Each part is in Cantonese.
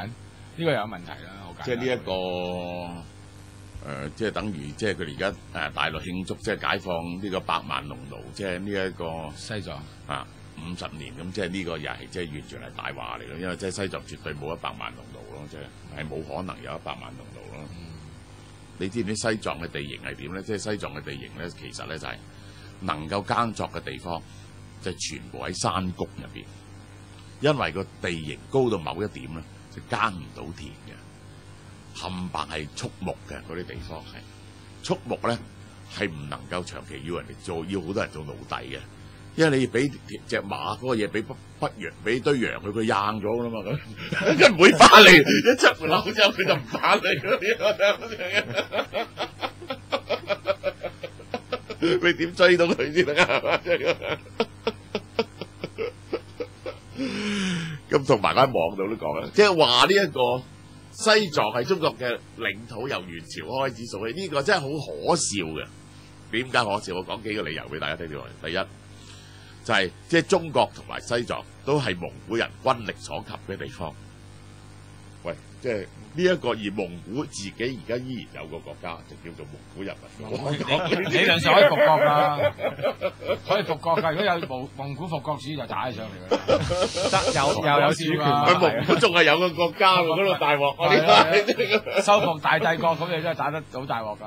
呢個有問題啦，好簡單。即係呢一個即係等於即係佢哋而家大陸慶祝即係解放呢個百萬農奴，即係呢一個西藏50年咁，即係呢個又係即係完全係大話嚟咯，因為即係西藏絕對冇100萬農奴咯，即係冇可能有100萬農奴咯。你知唔知西藏嘅地形係點咧？即係西藏嘅地形咧，其實咧就係能夠耕作嘅地方，就全部喺山谷入邊，因為個地形高到某一點咧，就耕唔到田嘅。冚唪係畜牧嘅嗰啲地方係畜牧咧，係唔能夠長期要人哋做，要好多人做奴隸嘅，因為你俾隻馬嗰個嘢俾羊俾堆羊佢硬咗啦嘛，佢唔會翻嚟，一出門口之後佢就唔翻嚟嗰啲，你點追到佢先得啊？咁同埋喺網度都講啦，即係話呢一個。西藏係中國嘅領土，由元朝開始數起，呢個真係好可笑嘅。點解可笑？我講幾個理由俾大家聽。第一就係即係中國同埋西藏都係蒙古人軍力所及嘅地方。喂，即係呢一個而蒙古自己而家依然有個國家，就叫做蒙古人民共和國。理論上可以復國㗎，可以復國㗎。如果有蒙古復國主義就打起上嚟㗎。又有主權。佢蒙古仲係有個國家喎，嗰度大鑊。收復大帝國咁，你真係打得好大鑊㗎。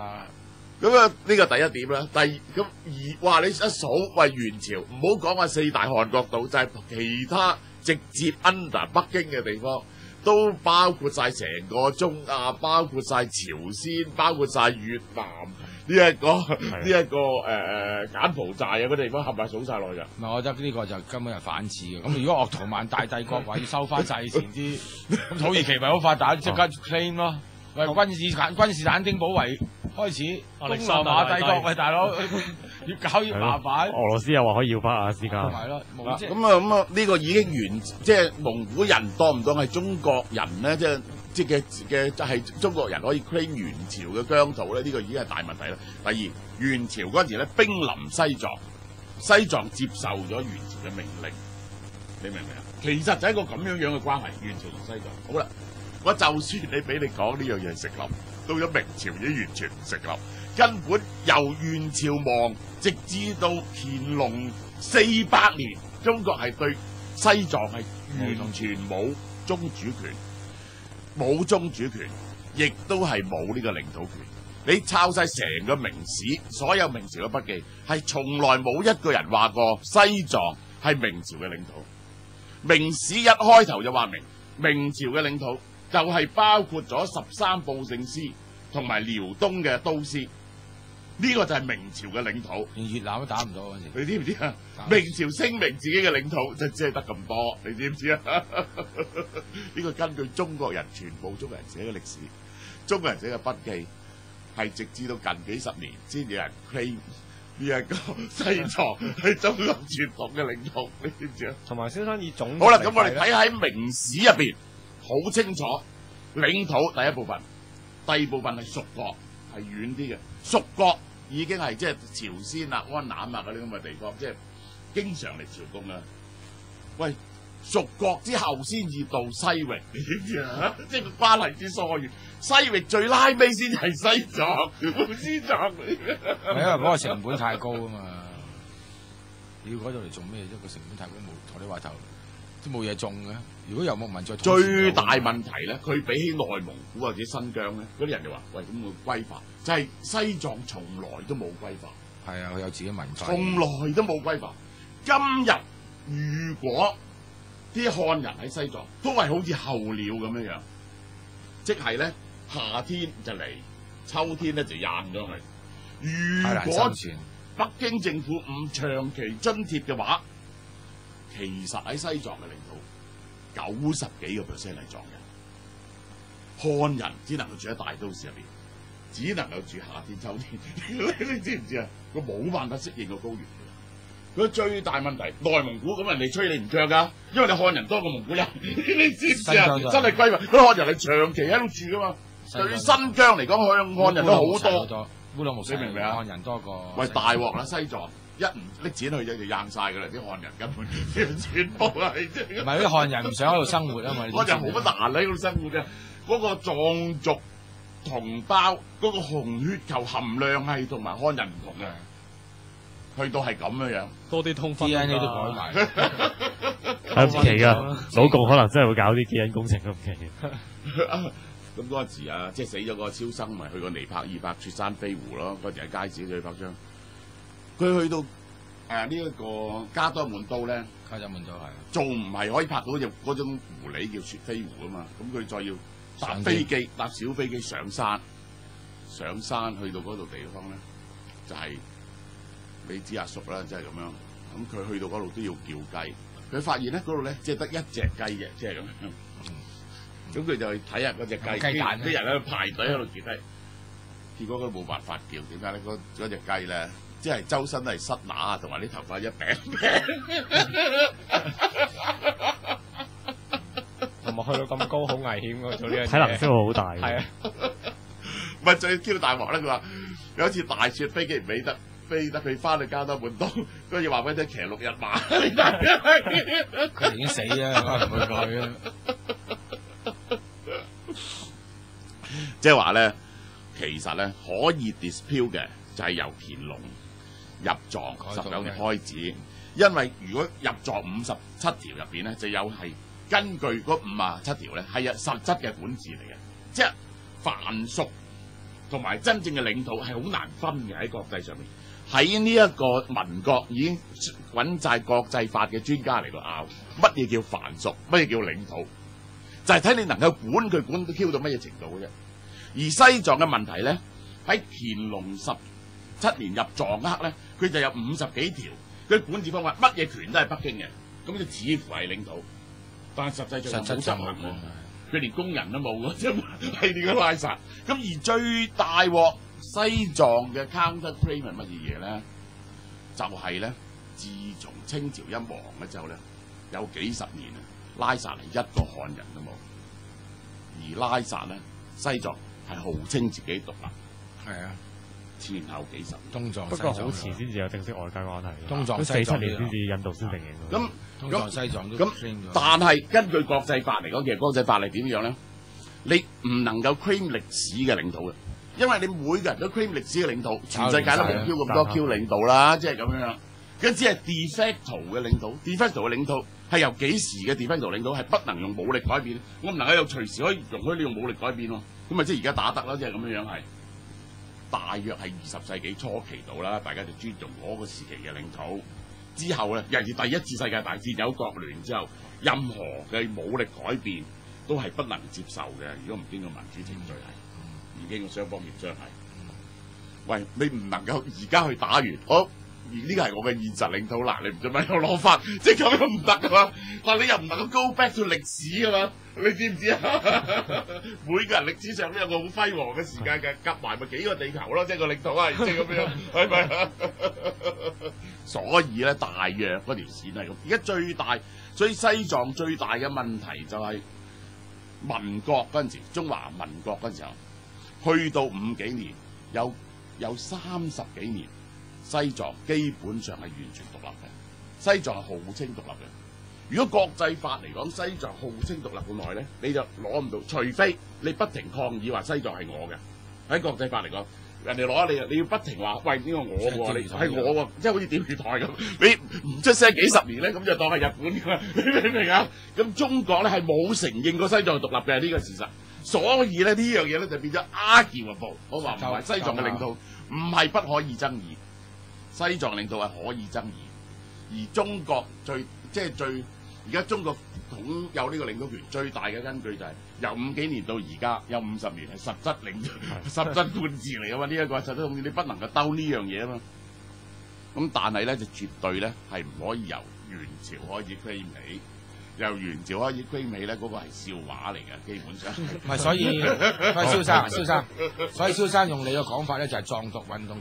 咁啊，呢個第一點啦。話你一數喂元朝，唔好講話4大汗國島，就係其他直接 under 北京嘅地方。都包括晒成個中亞，包括晒朝鮮，包括晒越南呢一個柬埔寨啊嗰啲地方，冚唪唥數晒落去㗎。唔係，我覺得呢個就根本係反智嘅。咁如果鄂圖曼大帝國話要收翻晒以前啲，咁土耳其咪好發達，即刻 claim 咯。喂，君士坦丁堡為開始，東羅馬帝國喂大佬越搞越麻煩。俄羅斯又話可以要翻阿拉斯加。係咯，咁啊呢個已經即係蒙古人當唔當係中國人咧？即係係中國人可以 claim 元朝嘅疆土咧？呢個已經係大問題啦。第二，元朝嗰陣時咧兵臨西藏，西藏接受咗元朝嘅命令，你明唔明啊？其實就係一個咁樣嘅關係，元朝同西藏。好啦。我就算你俾你講呢樣嘢成立，到咗明朝已經完全唔成立，根本由元朝亡直至到乾隆400年，中國係對西藏係完全冇宗主權，冇宗主權，亦都係冇呢個領土權。你抄晒成個明史，所有明朝嘅筆記，係從來冇一個人話過西藏係明朝嘅領土。明史一開頭就話明朝嘅領土。就係包括咗13部姓師同埋遼東嘅都師，呢個就係明朝嘅領土。連越南都打唔到嗰陣時，你知唔知啊？明朝聲明自己嘅領土就只係得咁多，你知唔知啊？呢個根據中國人全部中國人寫嘅歷史，中國人寫嘅筆記，係直至到近幾十年先有人 claim 呢一個西藏係中國傳統嘅領土，你知唔知啊？同埋先生以總好啦，咁我哋睇喺明史入邊。好清楚，領土第一部分，第二部分係屬國，係遠啲嘅。屬國已經係即係朝鮮啊、安南啊嗰啲咁嘅地方，即係經常嚟朝貢啊。喂，屬國之後先至到西域，你知唔知啊？即係個關係之疏遠，西域最拉尾先係西藏，西藏嚟嘅。係因為嗰個成本太高啊嘛，你要嗰度嚟做咩啫？個成本太高，冇同你話頭都冇嘢種嘅。如果遊牧民族最大問題咧，佢比起內蒙古或者新疆咧，嗰啲人就話：喂，咁會歸化，就係西藏從來都冇歸化。係啊，佢有自己文化。從來都冇歸化。今日如果啲漢人喺西藏都係好似候鳥咁樣樣，即係咧夏天就嚟，秋天咧就硬咗去。如果北京政府唔長期津貼嘅話，其實喺西藏嘅領土90幾個% 係藏人，漢人只能夠住喺大都市入邊，只能夠住夏天、秋天。你知唔知啊？佢冇辦法適應個高原。佢最大問題，內蒙古咁人哋吹你唔脹㗎，因為你漢人多過蒙古人。你知唔知啊？真係歸化，嗰啲漢人係長期喺度住㗎嘛。對新疆嚟講，漢人都好多。烏魯木齊你明唔明啊？漢人多過。喂，大鑊啦！西藏一唔拎錢去就硬晒㗎啦，啲漢人根本全部係唔係啲漢人唔想喺度生活啊嘛，漢人冇乜難喺度生活嘅，嗰個藏族同胞嗰個紅血球含量係同埋漢人唔同嘅。去到係咁樣，多啲通分 DNA 都改埋，係唔奇噶，老共可能真係會搞啲基因工程都唔奇。咁嗰陣時啊，即係死咗嗰個超生，咪去過尼泊爾白雪山飛狐咯。嗰時喺街市去拍張，佢去到呢一個加多滿都咧，加多滿都係仲唔係可以拍到嗰種狐狸叫雪飛狐啊嘛？咁佢再要搭飛機搭小飛機上山去到嗰度地方咧，就係、你知阿叔啦，即係咁樣。咁佢去到嗰度都要叫雞，佢發現咧嗰度咧即係得一隻雞嘅，即係咁樣。咁佢就去睇下嗰隻雞，啲人喺度排隊喺度叫雞，結果佢冇辦法叫，點解咧？嗰隻雞咧，即係周身都係虱乸，同埋啲頭髮一餅餅，同埋去到咁高好危險㗎，做呢樣嘢體能消耗好大。係啊，唔係最 Q 大鑊咧！佢話有一次大雪飛機唔飛得佢翻去加多滿都，跟住話俾佢聽騎6日馬，佢已經死啦，唔會過去啦。即係話咧，其實咧可以 dispute 嘅就係由乾隆入藏19年開始，因為如果入藏57條入邊咧，就有係根據嗰57條咧係有實質嘅管治嚟嘅，即係藩屬同埋真正嘅領土係好難分嘅喺國際上面。喺呢一個民國已經揾晒國際法嘅專家嚟到拗，乜嘢叫藩屬，乜嘢叫領土，就係睇你能夠管佢管到 Q 到乜嘢程度嘅啫。而西藏嘅問題咧，喺乾隆17年入藏刻咧，佢就有50幾條，佢管治方法乜嘢權都係北京嘅，咁就似乎係領土，但係實際上冇執行喎，佢連工人都冇嘅啫嘛，係點解拉薩？咁而最大鑊西藏嘅 counter claim 係乜嘢嘢咧？就係咧，自從清朝一亡咗之後咧，有幾十年啊，拉薩係一個漢人都冇，而拉薩咧西藏係號稱自己獨立，係啊，前後幾十年。東藏不過好遲先至有正式外交關係。東藏西47藏年先至印度先承認。咁東藏西藏都咁，但係根據國際法嚟講，其實國際法係點樣咧？你唔能夠 claim 歷史嘅領土嘅，因為你每個人都 claim 歷史嘅領土，全世界都冇 Q 咁多 Q 領土啦，即係咁樣。咁只係 de facto 嘅領土 ，de facto 嘅領土係由幾時嘅 de facto 領土係不能用武力改變，我唔能夠有隨時可以容許你用武力改變咯。咁咪即係而家打得啦，即係咁樣係。大約係20世紀初期度啦，大家就尊重嗰個時期嘅領土。之後咧，尤其是第一次世界大戰有國聯之後，任何嘅武力改變都係不能接受嘅。如果唔經過民主程序係，唔經過雙方協商係。喂，你唔能夠而家去打完，呢個係我嘅現實領土嗱，你唔做咩又攞翻，即係咁樣唔得噶嘛？但你又唔能夠 go back to 歷史噶嘛？你知唔知啊？每個人歷史上都有個好輝煌嘅時間嘅，夾埋咪幾個地球咯，即係個領土係即係咁樣，係咪啊？所以咧，大約嗰條線係咁。而家所以西藏最大嘅問題就係民國嗰陣時，中華民國嗰陣時候，去到50幾年，有30幾年。西藏基本上係完全獨立嘅，西藏係號稱獨立嘅。如果國際法嚟講，西藏號稱獨立咁耐咧，你就攞唔到，除非你不停抗議話西藏係我嘅。喺國際法嚟講，人哋攞你要不停話，喂，呢個我喎，你係我喎，即係好似釣魚台咁，你唔出聲幾十年咧，咁就當係日本㗎啦，你明唔明啊？咁中國咧係冇承認過西藏係獨立嘅呢個事實，所以咧呢樣嘢咧就變咗 arguable。我話唔係西藏嘅領土唔係不可以爭議。西藏領土係可以爭議，而中國而家中國統有呢個領土權最大嘅根據就係由50幾年到而家有50年係實質實質管治嚟啊嘛，呢一個實質統治你不能夠兜呢樣嘢啊嘛。咁但係咧就絕對咧係唔可以由元朝開始 claim 起，由元朝開始 claim起咧嗰個係笑話嚟嘅，基本上。唔係，所以蕭生，所以蕭生用你嘅講法咧就係藏獨運動。